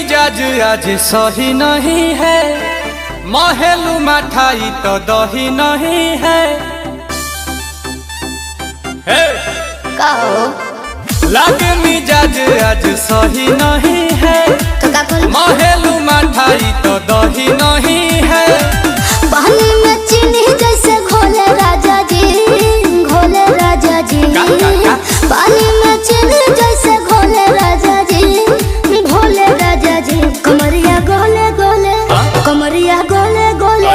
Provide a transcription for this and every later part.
मिजाज आज सही नहीं है, महलू मठाई तो दही नहीं है। लगे मिजाज आज सही नहीं है, महलू मठाई तो दही नहीं है। पानी में चीनी जैसे घोले राजा जी, घोले राजा जी। पानी में चीनी जैसे घोले राजा जी, घोले राजा जी। कमरिया गोले गोले, कमरिया गोले गोले,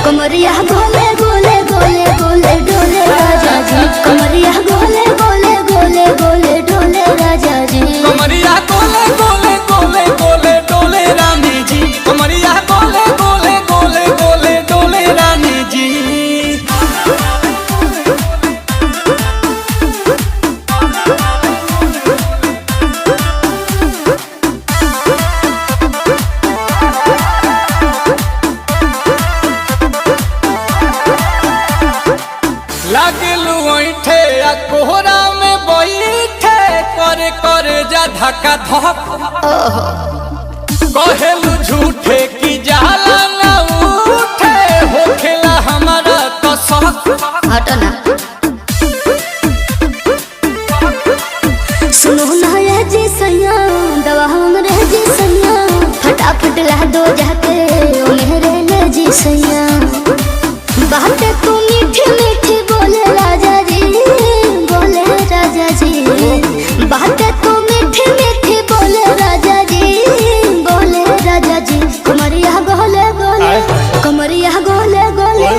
कमरिया गोले गोले गोले गोले डोले राजा जी। कमरिया गोले गोले गोले गोले डोले राजा जी। कमरिया गोले गोले गोले गोले डोले रानी जी। कमरिया गोले गोले गोले गोले डोले रानी जी। लागलू ऐठे आ कोहरा में बैठे, करे करे जा धक्का धक। कहेलू झूठे की जाला ना उठे, होखेला हमारा तो शक। हटना सुनो ना ये जी सैया, दवा हमरे जी सैया। फटाफट ला दो जाके ओ मेरे ले जी सैया। बातें तू मीठी मीठी बोले राजा जी, बोले राजा जी। बातें तू मीठी मीठी बोले राजा जी, बोले राजा जी। कमरिया गोले गोले, कमरिया गोले गोले,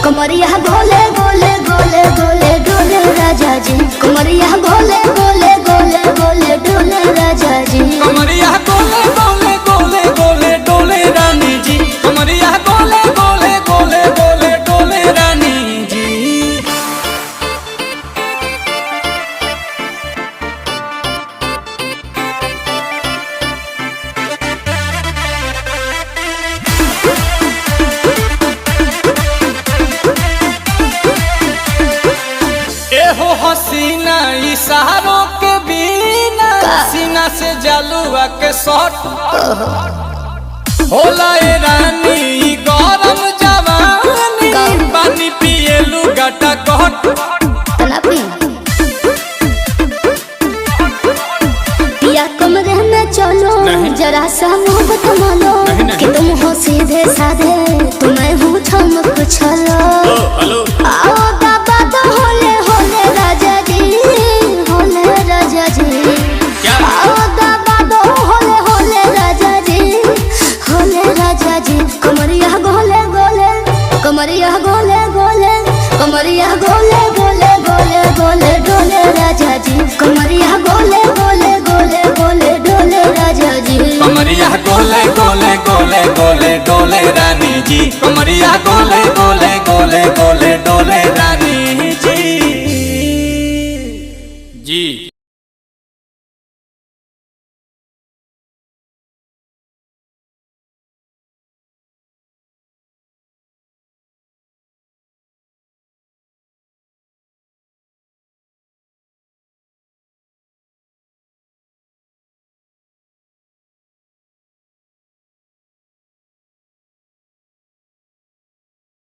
कमरिया गोले गोले गोले गोले डोले राजा जी। कमरिया गोले गोले गोले गोले डोले राजा जी। कमरिया गोले गोले गोले गोले डोले रानी जी। कमरिया गोले गोले गोले गोले डोले रानी जी। एहो हसीना इशारों के बिना, सीना से जलुआ के शॉट होला ए रानी। ई गरम जवानी, पानी पिए लुगाटा कट। पिया कमरे में चलो, जरा सा मोहब्बत मानो। कि तुम हो सीधे साधे, तुम्हें हूँ चमक छलो। आओ दादा तो होले होले राजा जी, होले राजा जी। आओ दादा तो होले होले राजा जी, होले राजा जी। कमरिया गोले गोले, कमरिया गोले गोले, कमरिया गोले गोले गोले गोले डोले राजा जी। कमरिया गोले गोले गोले गोले डोले राजा जी। कमरिया गोले गोले गोले गोले डोले रानी जी। कमरिया गोले गोले गोले गोले डोले